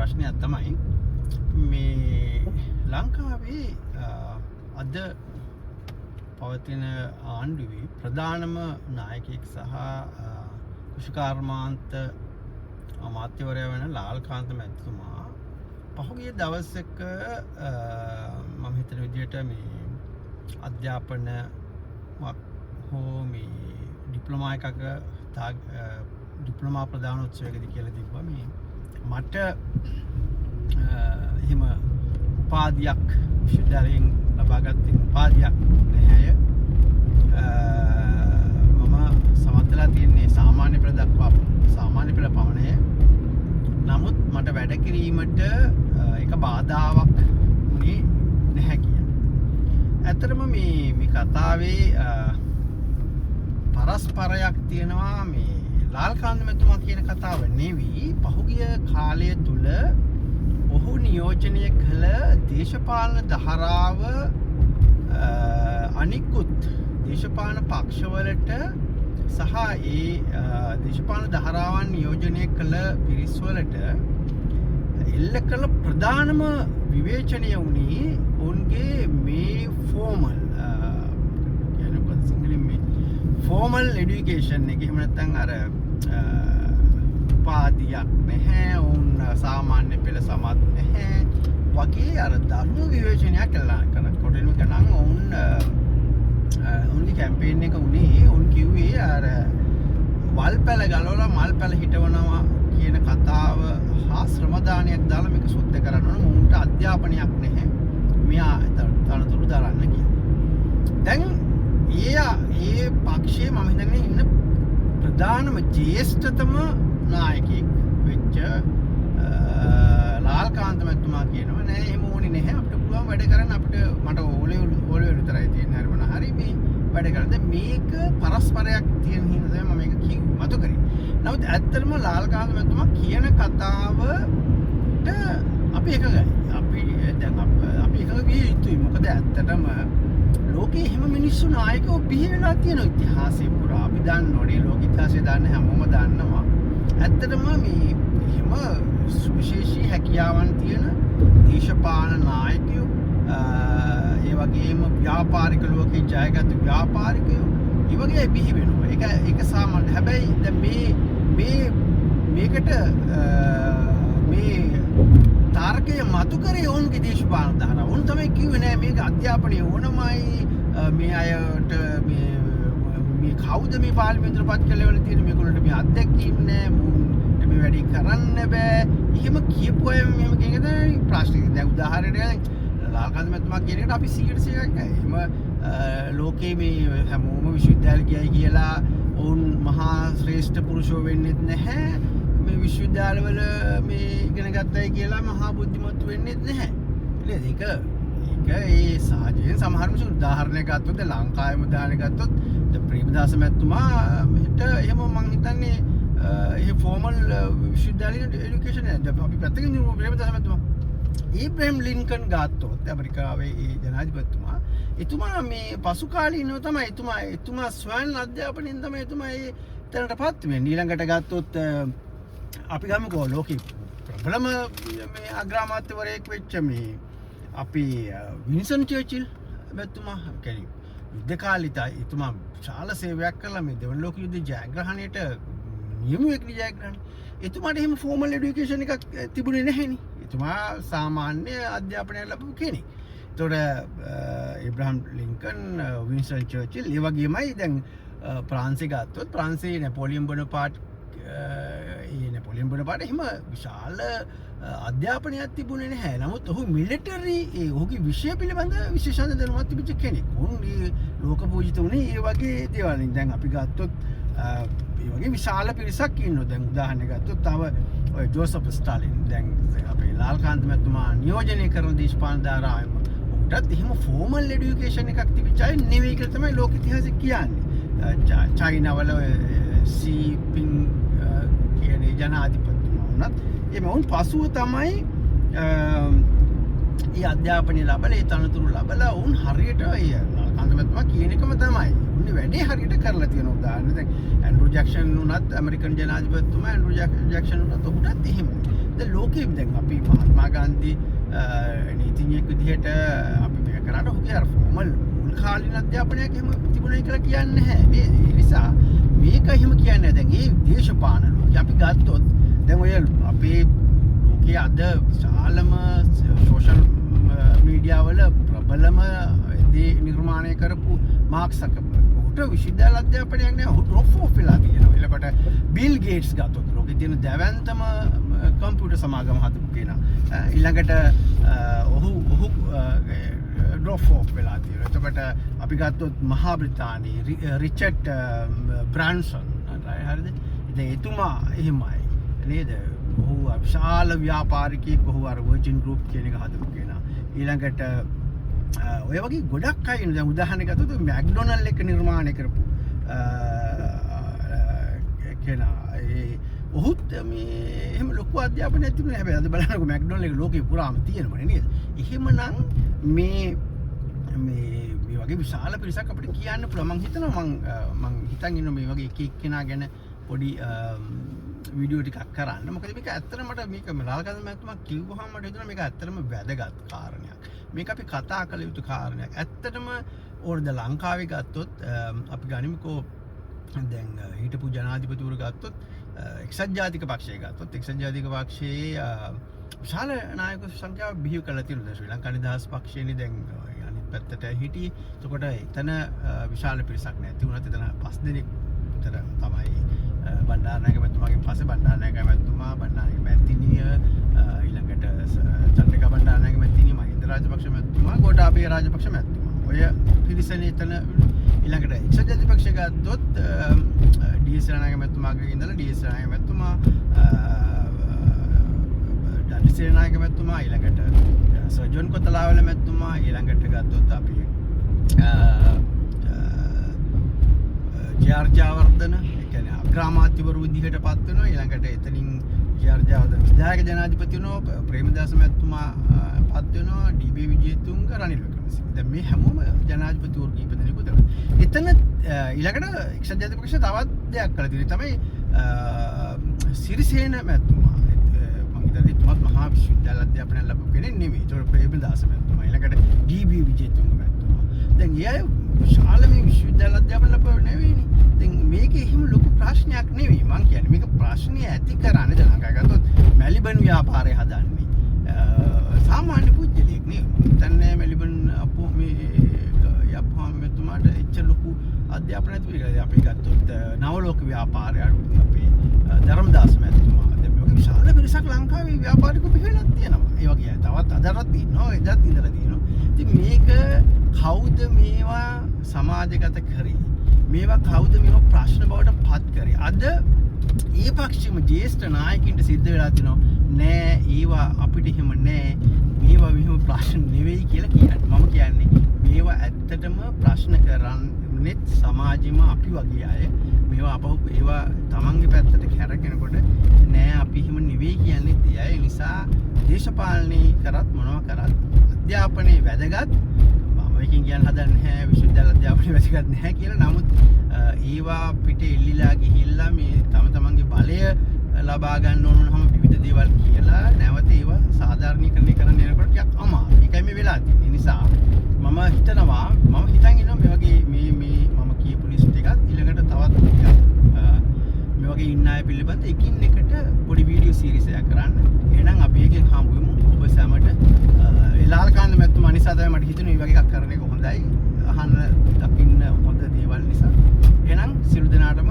ප්‍රශ්නයක් තමයි මේ ලංකාවේ අද පවතින ආණ්ඩුවේ ප්‍රධානම නායකයෙක් සහ කෘෂිකාර්මාන්ත අමාත්‍යවරයා වෙන ලාල්කාන්ත මැතිතුමා පහුගිය දවසක මම හිතන විදිහට මේ අධ්‍යාපනයක් හෝ මේ ඩිප්ලෝමා එකක ඩිප්ලෝමා ප්‍රදාන උත්සවයකදී කියලා තිබ්බා මේ මට එහෙම උපාධියක් විශ්වවිද්‍යාලයෙන් ලබාගත් උපාධියක් නැහැ. මම සමත්ලා තියෙන්නේ සාමාන්‍ය පෙළ දක්වා සාමාන්‍ය පෙළ පමණයි. නමුත් මට වැඩ කිරීමට එක බාධාවක් වුණේ නැහැ කියන. ඇත්තටම මේ කතාවේ පරස්පරයක් තියෙනවා මේ ලාල්කාන්ත මැතිතුමා කියන කතාව නෙවෙයි. පහුගිය කාලය තුල ඔහු නියෝජනය කළ දේශපාලන ධාරාව අනිකුත් දේශපාලන පක්ෂවලට සහ ඒ දේශපාලන ධාරාවන් නියෝජනය කළ පිරිස්වලට එල්ල කළ ප්‍රධානම විවේචනය වුණේ ඔවුන්ගේ මේ ෆෝමල් ෆෝමල් එඩියුකේෂන් එක. එහෙම නැත්නම් අර උපාධියක් නැහැ, ඔවුන් සාමාන්‍ය පෙළ සමත් නැහැ වගේ අර දරුණු විවේචනයක් කළා කොටින්ම කනං ඔවුන්ගේ කැම්පේන් එක උනේ ඔවුන් කිව්වේ අර වල් පැල ගලවලා මල් පැල හිටවනවා කියන කතාව හා ශ්‍රමදානයක් දාලා මේක සුද්ධ කරන්න ඕන. උන්ට අධ්‍යාපනයක් නැහැ, මෙයා තනතුරු දරන්න කියලා. දැන් ඒ පක්ෂයේ මම හිතන්නේ ඉන්න ප්‍රධානම ජ්‍යෙෂ්ඨතම නායකයෙක් වෙච්ච ලාල්කාන්ත මැතිතුමා කියනවා නෑ එහෙම ඕනේ නැහැ, අපිට පුළුවන් වැඩ කරන්න, අපිට මට ඕලෙවල් විතරයි තියෙන්නේ, හරි මොන හරි මේ වැඩ කරන්න. දැන් මේක පරස්පරයක් තියෙන හින්දා තමයි මම මේක කිව්වේ මතු කරේ. නමුත් ඇත්තටම ලාල්කාන්ත මැතිතුමා කියන කතාවට අපි එකගයි. අපි එකග විය යුතුයි. මොකද ඇත්තටම ලෝකේ එහෙම මිනිස්සු නායකයෝ බිහි වෙලා තියෙන ඉතිහාසය පුරා අපි දන්නෝනේ. ලෝක ඉතිහාසය දන්න හැමෝම දන්නවා. ඇත්තටම මේ එහෙම සුවිශේෂී හැකියාවන් තියෙන දේශපාලන නායකයෝ ඒ වගේම ව්‍යාපාරික ලෝකේ ජයගත් ව්‍යාපාරිකයෝ ඒ වගේ බිහි වෙනවා. ඒක සාමාන්‍ය. හැබැයි දැන් මේකට මේ තාර්කය මතු කරේ ඔවුන්ගේ දේශපාලන ධාරාව. ඔවුන් තමයි කිව්වේ නෑ මේක අධ්‍යාපනය ඕනමයි, මේ අයට මේ කවුද මේ පාර්ලිමේන්තුවට පත් කළේවල තියෙන මේගොල්ලන්ට මේ අත්දැකීම් නෑ, මුන්ට මේ වැඩේ කරන්න බෑ. එහෙම කියපු අය මෙහෙම කියන එක තමයි ප්‍රශ්නේ. දැන් උදාහරණයක් ලාල්කාන්ත මැතිතුමා කියන එකට අපි 100% එකයි. එහෙම ලෝකේ මේ හැමෝම විශ්වවිද්‍යාල ගියයි කියලා ඔවුන් මහා ශ්‍රේෂ්ඨ පුරුෂයෝ වෙන්නෙත් නැහැ. මේ විශ්වවිද්‍යාලවල මේ ඉගෙන ගත්තයි කියලා මහා බුද්ධිමත් වෙන්නෙත් නැහැ. ඒක ඒ සාජයෙන් සමහර මිනිස්සු උදාහරණයක් ගත්තොත් ලංකාවේම උදාහරණයක් ගත්තොත් ප්‍රේමදාස මැතිතුමාට එහෙම මම හිතන්නේ ඒ ෆෝමල් විශ්වවිද්‍යාලයේ এডুকেෂන් එක අපි පැත්තකින් ප්‍රේමදාස මැතිතුමා ඒබ්‍රහම් ලින්කන් ගත්තොත් ඇමරිකාවේ ඒ ජනාධිපතිතුමා එතුමා මේ පසු කාලීනව තමයි එතුමා ස්වයං අධ්‍යාපනයෙන් තමයි එතුමා ඒ තැනටපත් වෙන්නේ. ඊළඟට ගත්තොත් අපි ගමුකෝ ලෝකෙ ප්‍රබලම මේ අග්‍රාමාත්‍යවරයෙක් වෙච්ච මේ අපි වින්සන් චර්චිල් මැතිතුමා කියන්නේ යුද්ධ කාලේ එතුමා විශාල සේවයක් කළා මේ දෙවන ලෝක යුද්ධ ජයග්‍රහණයට නියමුවෙක් ජයග්‍රහණය. එතුමාට එහෙම ෆෝමල් এডুকেෂන් එකක් තිබුණේ නැහෙනි. එතුමා සාමාන්‍ය අධ්‍යාපනයක් ලැබපු කෙනෙක්. ඒතකොට ඒබ්‍රහම් ලින්කන්, වින්සන් චර්චිල් ඒ වගේමයි දැන් ප්‍රාන්සේ ගත්තොත් ප්‍රාන්සේ නැපෝලියන් බොනපාට් එහෙම විශාල අධ්‍යාපනයක් තිබුණේ නැහැ. නමුත් ඔහු මිලිටරි ඔහුගේ විෂය පිළිබඳ විශේෂඥ දැනුමක් තිබිච්ච කෙනෙක්. ඔවුන් ලෝක පූජිත වුණේ ඒ වගේ දේවල්. දැන් අපි ගත්තොත් ඒ වගේ විශාල පිරිසක් ඉන්නවා. දැන් උදාහරණයක් ගත්තොත් තව ඔය ජෝසප් ස්ටාලින් දැන් අපේ ලාල්කාන්ත මැතිතුමා නියෝජනය කරන දේශපාලන ධාරාවම උටත් එහෙම ෆෝමල් এডুকেෂන් එකක් තිබිච්ච අය නෙවෙයි කියලා තමයි ලෝක ඉතිහාසය කියන්නේ. චයිනාවල සීපින් කියන ජනාධිපතිතුමා වුණත් එමෙ උන් පසුව තමයි ඒ අධ්‍යාපනය ලැබලා ඒ තනතුරු ලැබලා උන් හරියට ලාල්කාන්ත මැතිතුමා කියන එකම තමයි. උන්නේ වැඩේ හරියට කරලා තියෙන උදාහරණ දැන් ඇන්ඩ්‍රූ ජැක්සන් උනත් ඇමරිකන් ජනාධිපතිතුමා ඇන්ඩ්‍රූ ජැක්සන් උනත් ඔහුටත් එහෙම. දැන් ලෝකෙ දැන් අපි මහත්මා ගාන්ධි නීතිඥයෙක් විදිහට අපි මේක කරාට ඔහුගේ අර ෆෝමල් මුල් කාලීන අධ්‍යාපනයක් එහෙම තිබුණයි කියලා කියන්නේ නැහැ. මේ නිසා මේක එහෙම කියන්නේ දැන් මේ දේශපාලන ලෝකෙ අපි ගත්තොත් දැන් ඔය අපේ ලෝකයේ අද විශාලම සෝෂල් මීඩියා වල ප්‍රබලම දේ නිර්මාණය කරපු මාක් සකර්බර්ග් උට විශ්වවිද්‍යාල අධ්‍යාපනයක් නෑ. ඔහු ඩ්‍රොප් ඔෆ් වෙලා තියෙනවා. ඊළඟට බිල් ගේට්ස් ගත්තොත් ලෝකේ තියෙන දැවැන්තම කම්පියුටර් සමාගම හදපු කෙනා. ඊළඟට ඔහු ඩ්‍රොප් ඔෆ් වෙලා තියෙනවා. එතකොට අපි ගත්තොත් මහා බ්‍රිතාන්‍යයේ රිචඩ් බ්‍රැන්සන් හරිද? ඉතින් එතුමා එහෙමයි නේද? ඔහු විශාල ව්‍යාපාරිකයෙක්. ඔහු අර වර්ජින් ගෲප් කියන එක හදපු කෙනා. ඊළඟට ඔය වගේ ගොඩක් අය ඉන්නවා. දැන් උදාහරණයක් ගත්තොත් මැක්ඩොනල්ඩ් එක නිර්මාණය කරපු කෙනා. ඔහුත් මේ එහෙම ලොකු අධ්‍යාපනයක් තිබුණේ. හැබැයි අද බලනකොට මැක්ඩොනල්ඩ් එක ලෝකේ පුරාම තියෙනවනේ නේද? එහෙමනම් මේ වගේ විශාල පිරිසක් අපිට කියන්න පුළුවන්. මම හිතනවා මම හිතන් ඉන්නවා මේ වගේ එක එක්කෙනා ගැන පොඩි වීඩියෝ ටිකක් කරන්න. මොකද මේක ඇත්තටම මට මේක මලාල්කන්ද මහත්මයා කිව්වහම මට හිතුණා මේක ඇත්තටම වැදගත් කාරණයක්. මේක අපි කතා කළ යුතු කාරණයක්. ඇත්තටම ඕර්ද ලංකාවේ ගත්තොත් අපි ගනිමුකෝ දැන් හිටපු ජනාධිපතිවරු ගත්තොත් එක්සත් ජාතික පක්ෂය ගත්තොත් එක්සත් ජාතික පක්ෂයේ විශාල නායක සංඛ්‍යාව බිහි කරලා තියෙනවා. ශ්‍රී ලංකා නිදහස් පක්ෂයනේ දැන් අනිත් පැත්තට හිටියේ. එතකොට එතන විශාල පිරිසක් නැති වුණත් එතන 5 දෙනෙක් විතර තමයි බණ්ඩාරනායක මැතිතුමාගෙන් පස්සේ බණ්ඩාරනායක මැතිතුමා, බණ්ඩාරනායක මැතිණිය, ඊළඟට චන්ද්‍රිකා බණ්ඩාරනායක මැතිණිය, මහින්ද රාජපක්ෂ මැතිතුමා, ගෝඨාභය රාජපක්ෂ මැතිතුමා. ඔය පිරිසනේ එතන. ඊළඟට එක්සත් ජාතික පක්ෂය ගත්තොත් ඩී.එස්. සේනානායක මැතිතුමාගේ ඉඳලා ඩී.එස්. සේනානායක මැතිතුමා, ඩඩ්ලි සේනානායක මැතිතුමා, ඊළඟට සර් ජොන් කොතලාවල මැතිතුමා, ඊළඟට ගත්තොත් අපි ජේ.ආර්. ජයවර්ධන අග්‍රාමාත්‍යවරු විදිහට පත් වෙනවා. ඊළඟට එතනින් ජේ.ආර්. ජයවර්ධන විධායක ජනාධිපති වෙනවා. ප්‍රේමදාස මැතිතුමා පත් වෙනවා. ඩී.බී. විජේතුංග, රනිල් වික්‍රමසිංහ. දැන් මේ හැමෝම ජනාධිපතිවරු කීප දෙනෙකුට එතන ඊළඟට එක්සත් ජාතික පක්ෂය තවත් දෙයක් කළා තියෙනවා. තමයි සිරිසේන මැතිතුමා. මම හිතන්නේ තුමත් මහා විශ්වවිද්‍යාල අධ්‍යාපනය ලැබපු කෙනෙක් නෙමෙයි. ඒතකොට ප්‍රේමදාස මැතිතුමා. ඊළඟට ඩී.බී. විජේතුංග මැතිතුමා. දැන් ඒ අය විශාල මේ විශ්වවිද්‍යාල අධ්‍යාපන ලැබුව නෙවෙයිනේ. දැන් මේක එහෙම ලොකු ප්‍රශ්නයක් නෙවෙයි. මං කියන්නේ මේක ප්‍රශ්නය ඇති කරන්නේ ද ලංකාවේ ගත්තොත් මැලිබන් ව්‍යාපාරය හදන්නේ සාමාන්‍ය පුද්ගලයෙක් නේ. හිතන්නේ මැලිබන් අපෝ මේ යප්පාම මෙතුමාට එච්චර ලොකු අධ්‍යාපනයක් තිබුණේ. අපි ගත්තොත් නවලෝක ව්‍යාපාරය අපේ ධර්මදාස මැතිතුමා. දැන් මේක විශාල පිරිසක් ලංකාවේ ව්‍යාපාරිකව පිළිවෙලක් තියෙනවා. ඒ වගේ තවත් අදටත් ඉන්නවා. එදත් ඉඳලා තියෙනවා. ඉතින් මේක කවුද මේවා සමාජගත කරේ? මේවා කවුද මේවා ප්‍රශ්න බවට පත් කරේ? අද ඒ පක්ෂෙම ජ්‍යෙෂ්ඨ නායකින්ට සිද්ධ වෙලා තිනවා නෑ ඒවා අපිට එහෙම නෑ, මේවා මෙහෙම ප්‍රශ්න නෙවෙයි කියලා කියන්නේ. මම කියන්නේ මේවා ඇත්තටම ප්‍රශ්න කරන්නේ සමාජෙම අපි වගේ අය. මේවා අපහු ඒවා තමන්ගේ පැත්තට කැරගෙනකොට නෑ අපි එහෙම නෙවෙයි කියන්නේ ඒ අය. නිසා දේශපාලනේ කරත් මොනවා කරත් අධ්‍යාපනයේ වැදගත්. මේකෙන් කියන්න හදන්නේ නැහැ විශ්වවිද්‍යාල අධ්‍යාපනය වැදගත් නැහැ කියලා. නමුත් ඒවා පිට එල්ලිලා ගිහිල්ලා මේ තමන්ගේ බලය ලබා ගන්න ඕන නම් විවිධ දේවල් කියලා නැවත ඒවා සාධාරණීකරණය කරන්න යනකොට ටිකක් අමාරුයි. ඒකයි මේ වෙලා තියෙන්නේ. ඒ නිසා මම හිතනවා මම හිතන් ඉන්නවා මේ වගේ මේ මම කියපු ලිස්ට් එකත් ඊළඟට තවත් මේ වගේ ඉන්න අය පිළිබඳ එකින් එකට පොඩි වීඩියෝ සීරීස් එකක් කරන්න. එහෙනම් අපි එකෙන් හම්බ වෙමු. ඔබ සැමට ලාල්කාන්ත මැතිතුමා නිසා තමයි මට හිතුනේ මේ වගේ එකක් කරන එක හොඳයි. අහන්න දකින්න හොඳ දේවල් නිසා. එහෙනම් සියලු දෙනාටම